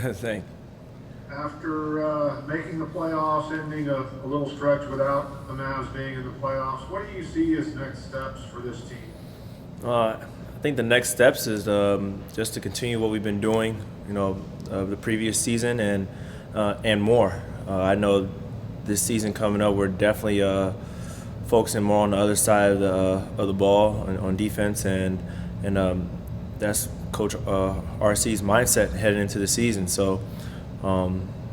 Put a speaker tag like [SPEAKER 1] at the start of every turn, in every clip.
[SPEAKER 1] Thank.
[SPEAKER 2] After making the playoffs, ending a little stretch without the Mavs being in the playoffs, what do you see as next steps for this team?
[SPEAKER 1] I think the next steps is just to continue what we've been doing, the previous season and more. I know this season coming up, we're definitely focusing more on the other side of the ball on defense, and that's Coach RC's mindset heading into the season. So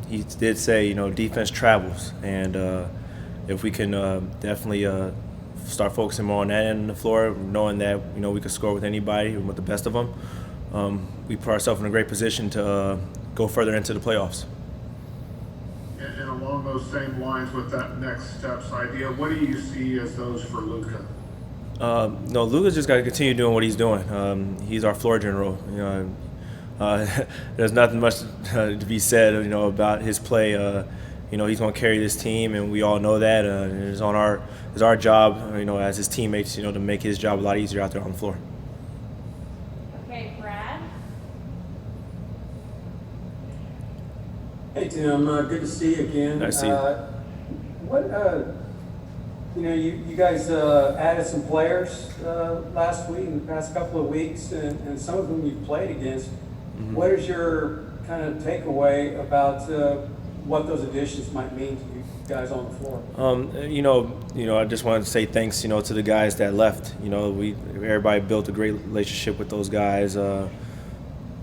[SPEAKER 1] he did say, defense travels, and if we can definitely start focusing more on that end of the floor, knowing that we can score with anybody and with the best of them, we put ourselves in a great position to go further into the playoffs.
[SPEAKER 2] And along those same lines with that next steps idea, what do you see as those for Luka?
[SPEAKER 1] No, Luka's just got to continue doing what he's doing. He's our floor general. There's nothing much to be said, about his play. He's going to carry this team, and we all know that. It's our job, as his teammates, to make his job a lot easier out there on the floor.
[SPEAKER 3] Okay, Brad.
[SPEAKER 4] Hey Tim, good to see you again.
[SPEAKER 1] Nice to see you.
[SPEAKER 4] You guys added some players last week, in the past couple of weeks, and some of them you've played against. Mm-hmm. What is your kind of takeaway about what those additions might mean to you guys on the floor?
[SPEAKER 1] I just wanted to say thanks, to the guys that left. Everybody built a great relationship with those guys.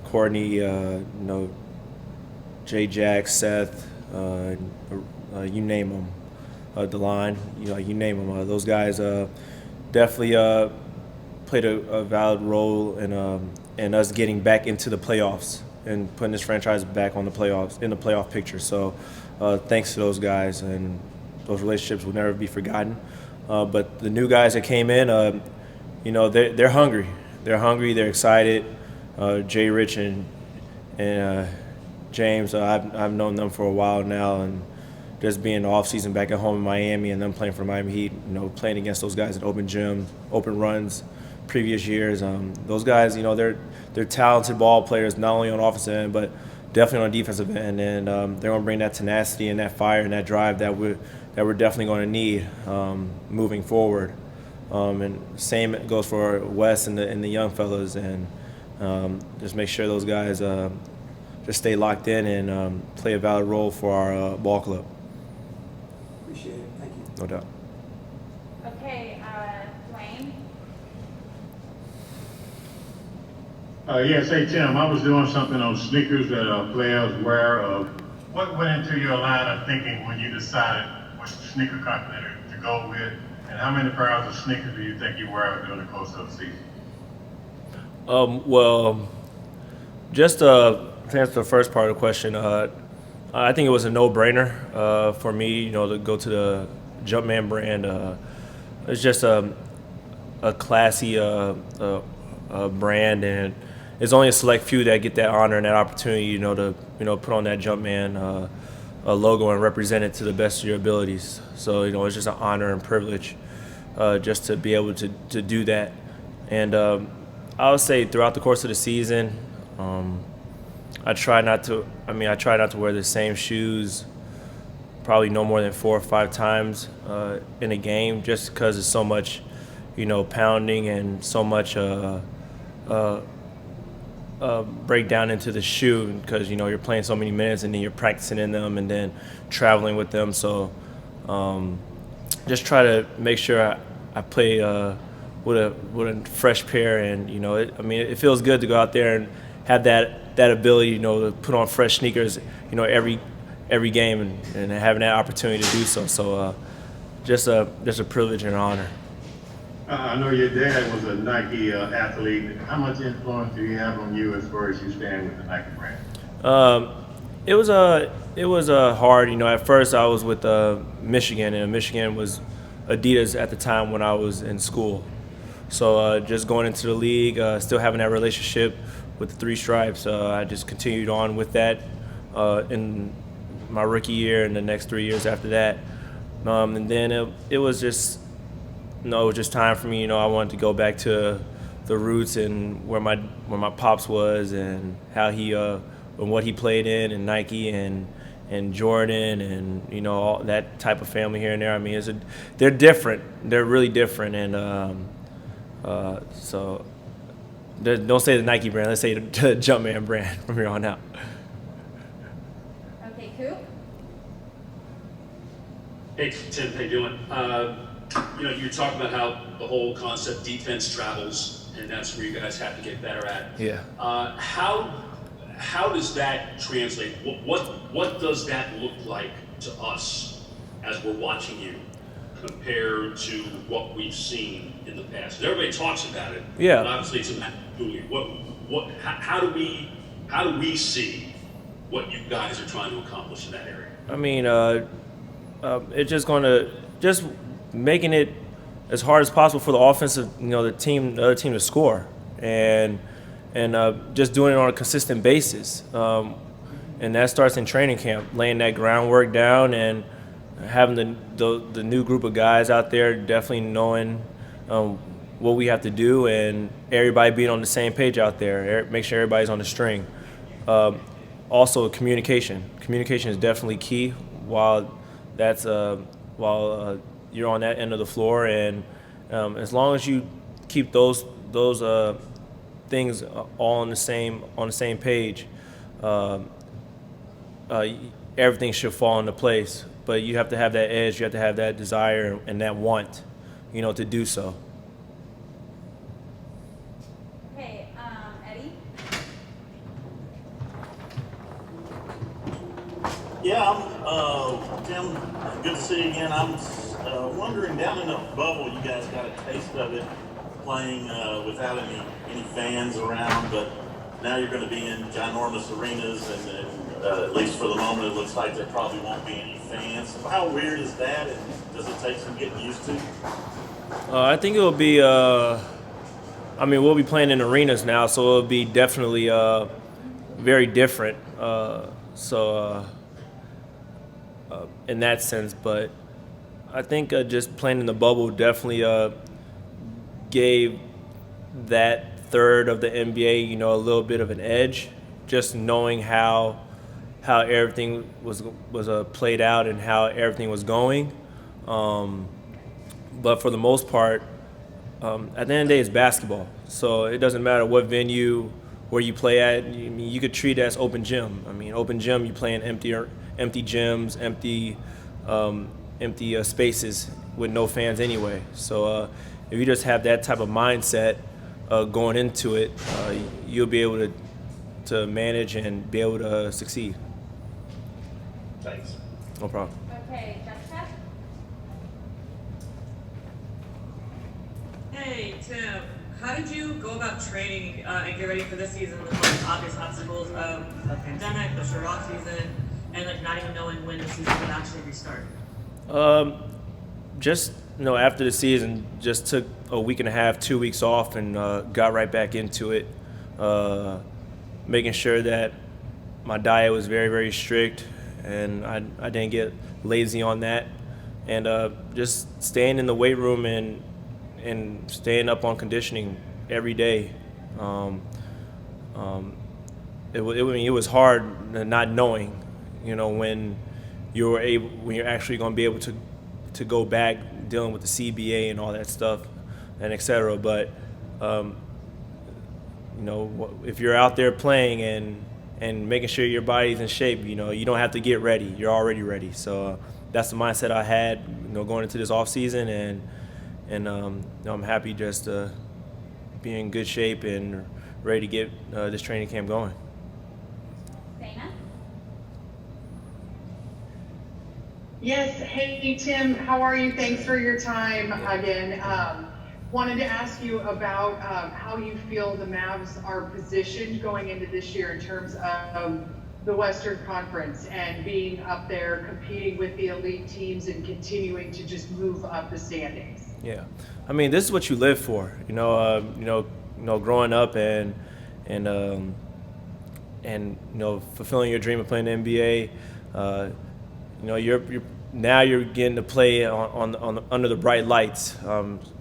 [SPEAKER 1] Courtney, J. Jack, Seth, you name them, the line, you name them. Those guys definitely played a valid role in us getting back into the playoffs and putting this franchise back in the playoff picture. So thanks to those guys, and those relationships will never be forgotten. But the new guys that came in, they're hungry. They're hungry. They're excited. Jay, Rich, and James, I've known them for a while now, and just being the off season back at home in Miami and them playing for Miami Heat, playing against those guys at open gym, open runs, previous years. Those guys, they're talented ball players, not only on offensive end, but definitely on defensive end, and they're going to bring that tenacity and that fire and that drive that we're definitely going to need moving forward. And same goes for Wes and the young fellas, and just make sure those guys just stay locked in and play a valid role for our ball club.
[SPEAKER 4] Appreciate it. Thank you.
[SPEAKER 1] No doubt.
[SPEAKER 3] Okay, Dwayne.
[SPEAKER 5] Yes, hey Tim, I was doing something on sneakers that players wear. What went into your line of thinking when you decided which sneaker company to go with, and how many pairs of sneakers do you think you wear during the course of the season?
[SPEAKER 1] Well, just to answer the first part of the question, I think it was a no-brainer for me, to go to the Jumpman brand. It's just a classy brand, and it's only a select few that get that honor and that opportunity, to put on that Jumpman logo and represent it to the best of your abilities. So it's just an honor and privilege just to be able to do that. And I would say throughout the course of the season, I try not to wear the same shoes probably no more than 4 or 5 times in a game, just because it's so much, pounding and so much break down into the shoe, because you're playing so many minutes and then you're practicing in them and then traveling with them. So just try to make sure I play with a fresh pair, and it feels good to go out there and have that ability, to put on fresh sneakers, every game, and having that opportunity to do so. So just a privilege and an honor.
[SPEAKER 5] I know your dad was a Nike athlete. How much influence do he have on you as far as you stand with the Nike brand?
[SPEAKER 1] It was hard. At first I was with Michigan, and Michigan was Adidas at the time when I was in school. So just going into the league, still having that relationship with the Three Stripes, I just continued on with that in my rookie year and the next 3 years after that. And then it was just time for me. I wanted to go back to the roots and where my pops was and how he what he played in, and Nike and Jordan, and all that type of family here and there. I mean, they're different. They're really different, and so don't say the Nike brand. Let's say the Jumpman brand from here on out.
[SPEAKER 3] Okay, Coop.
[SPEAKER 6] Hey, Tim, how you doing? You talk about how the whole concept defense travels, and that's where you guys have to get better at.
[SPEAKER 1] Yeah.
[SPEAKER 6] How does that translate? What does that look like to us as we're watching you compared to what we've seen in the past? 'Cause everybody talks about it.
[SPEAKER 1] Yeah.
[SPEAKER 6] But obviously, it's not doing it. How do we see what you guys are trying to accomplish in that area?
[SPEAKER 1] I mean, it's just making it as hard as possible for the offensive, the other team to score, and just doing it on a consistent basis. And that starts in training camp, laying that groundwork down, and having the new group of guys out there definitely knowing what we have to do, and everybody being on the same page out there. Make sure everybody's on the string. Also, communication. Communication is definitely key. While you're on that end of the floor, and as long as you keep those things all on the same page, everything should fall into place. But you have to have that edge. You have to have that desire and that want, to do so.
[SPEAKER 3] Okay, Eddie.
[SPEAKER 7] Yeah, Tim, good to see you again. I'm wondering, down in the bubble, you guys got a taste of it playing without any fans around, but now you're going to be in ginormous arenas, and at least for the moment, it looks like there probably won't be any fans. So how weird is that, and does it take some getting used to?
[SPEAKER 1] I think it'll be. We'll be playing in arenas now, so it'll be definitely very different. In that sense, but I think just playing in the bubble definitely gave that third of the NBA, a little bit of an edge, just knowing how everything was played out and how everything was going. But for the most part, at the end of the day, it's basketball. So it doesn't matter what venue, where you play at. You could treat it as open gym. Open gym, you play in empty gyms, empty spaces with no fans anyway. So if you just have that type of mindset going into it, you'll be able to manage and be able to succeed.
[SPEAKER 7] Thanks.
[SPEAKER 1] No problem.
[SPEAKER 3] Okay, Jessica.
[SPEAKER 8] Hey, Tim. How did you go about training and get ready for this season with the obvious obstacles of a pandemic, the short off season, and not even knowing when the season would actually restart?
[SPEAKER 1] Just after the season, just took a week and a half, 2 weeks off, and got right back into it. Making sure that my diet was very, very strict, and I didn't get lazy on that, and just staying in the weight room and staying up on conditioning every day. It was hard not knowing, when you're actually going to be able to go back dealing with the CBA and all that stuff, and et cetera. But if you're out there playing and making sure your body's in shape, you don't have to get ready. You're already ready. So that's the mindset I had, going into this off season, and I'm happy just to be in good shape and ready to get this training camp going.
[SPEAKER 3] Dana.
[SPEAKER 9] Yes. Hey, Tim. How are you? Thanks for your time again. Wanted to ask you about how you feel the Mavs are positioned going into this year in terms of the Western Conference and being up there competing with the elite teams and continuing to just move up the standings.
[SPEAKER 1] Yeah, this is what you live for. Growing up and fulfilling your dream of playing the NBA. You're getting to play on under the bright lights.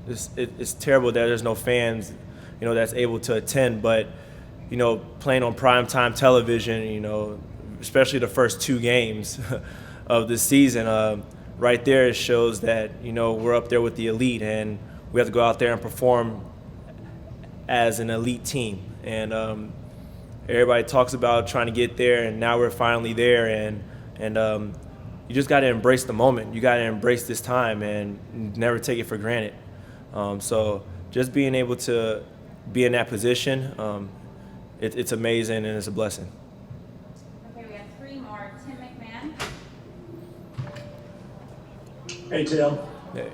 [SPEAKER 1] It's terrible that there's no fans, that's able to attend, but playing on primetime television, especially the first 2 games of the season, right there it shows that, we're up there with the elite, and we have to go out there and perform as an elite team. And everybody talks about trying to get there, and now we're finally there. And you just got to embrace the moment. You got to embrace this time and never take it for granted. So just being able to be in that position, it's amazing and it's a blessing.
[SPEAKER 3] Okay, we have 3 more. Tim McMahon.
[SPEAKER 10] Hey, Tim.
[SPEAKER 1] Hey.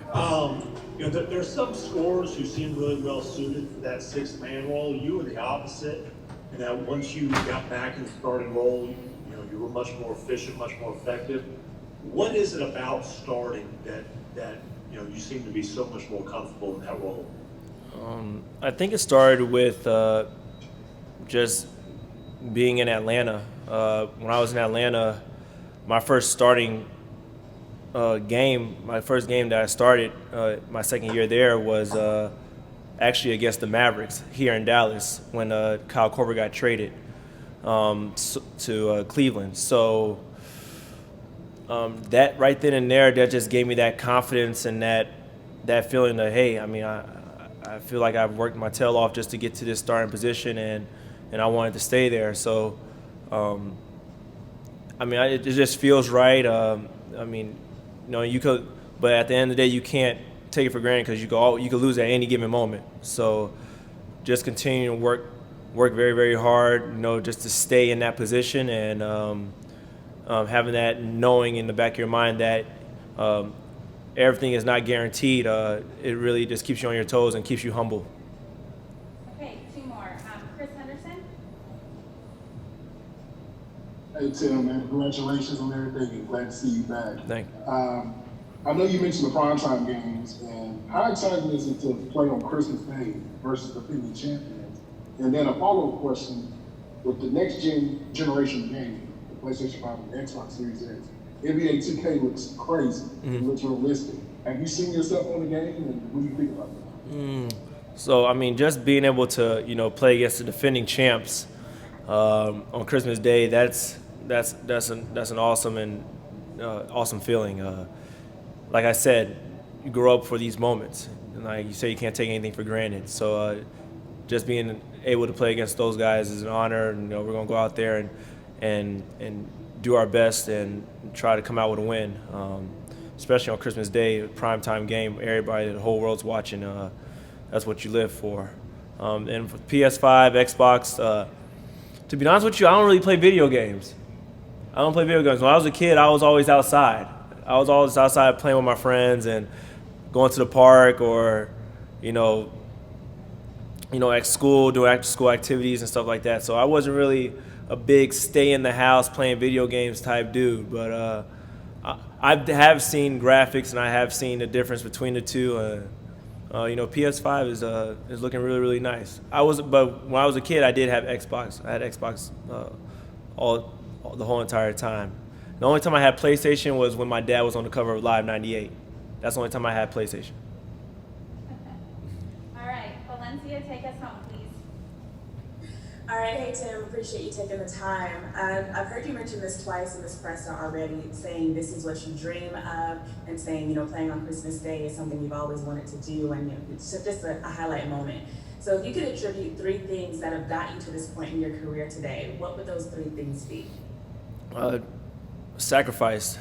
[SPEAKER 10] There's some scorers who seem really well suited for that 6-man role. You were the opposite, and that once you got back in the starting role, you were much more efficient, much more effective. What is it about starting that you seem to be so much more comfortable in that role?
[SPEAKER 1] I think it started with just being in Atlanta. When I was in Atlanta, my first starting my first game that I started my second year there was actually against the Mavericks here in Dallas when Kyle Korver got traded to Cleveland. So that right then and there, that just gave me that confidence and that feeling that, hey, I feel like I've worked my tail off just to get to this starting position, and I wanted to stay there. So, it just feels right. You could, but at the end of the day, you can't take it for granted because you could lose at any given moment. So, just continue to work very, very hard, just to stay in that position, and having that knowing in the back of your mind that everything is not guaranteed. It really just keeps you on your toes and keeps you humble.
[SPEAKER 3] Okay, 2 more. Chris Henderson.
[SPEAKER 11] Hey Tim, man, congratulations on everything and glad to see you back.
[SPEAKER 1] Thank you.
[SPEAKER 11] I know you mentioned the primetime games, and how exciting is it to play on Christmas Day versus the defending champions? And then a follow-up question, with the next generation game, the PlayStation 5 and the Xbox Series X, NBA 2K looks crazy. It looks realistic. Have you seen yourself on the game, and what do you think about that?
[SPEAKER 1] So, just being able to, play against the defending champs on Christmas Day, that's an awesome and awesome feeling. Like I said, you grow up for these moments, and like you say, you can't take anything for granted. So, just being able to play against those guys is an honor. And, we're gonna go out there and do our best and try to come out with a win. Especially on Christmas Day, primetime game, everybody, the whole world's watching. That's what you live for. And for PS5, Xbox, to be honest with you, I don't really play video games. I don't play video games. When I was a kid, I was always outside. I was always outside playing with my friends and going to the park or, at school, doing after-school activities and stuff like that. So I wasn't really a big stay in the house playing video games type dude. But I have seen graphics and I have seen the difference between the two. PS5 is looking really, really nice. But when I was a kid, I did have Xbox. I had Xbox the whole entire time. The only time I had PlayStation was when my dad was on the cover of Live 98. That's the only time I had PlayStation.
[SPEAKER 3] All right, Valencia, take us home, please.
[SPEAKER 12] All right, hey Tim, appreciate you taking the time. I've heard you mention this twice in this presser already, saying this is what you dream of, and saying, playing on Christmas Day is something you've always wanted to do, and it's just a highlight moment. So if you could attribute 3 things that have got you to this point in your career today, what would those 3 things be?
[SPEAKER 1] Sacrifice.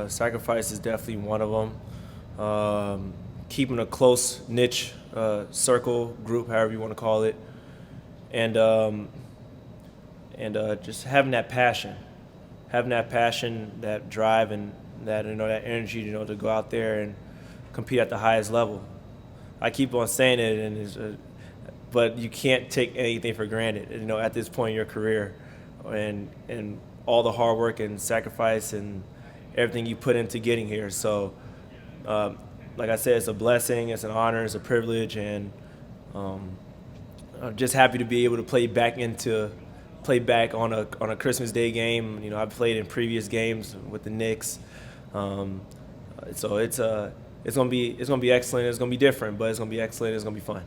[SPEAKER 1] Sacrifice is definitely one of them. Keeping a close niche circle, group, however you want to call it, and just having that passion, that drive, and that that energy, to go out there and compete at the highest level. I keep on saying it, but you can't take anything for granted. At this point in your career, and all the hard work and sacrifice and everything you put into getting here. So, like I said, it's a blessing, it's an honor, it's a privilege, and I'm just happy to be able to play back on a Christmas Day game. I've played in previous games with the Knicks, so it's gonna be excellent. It's gonna be different, but it's gonna be excellent. It's gonna be fun.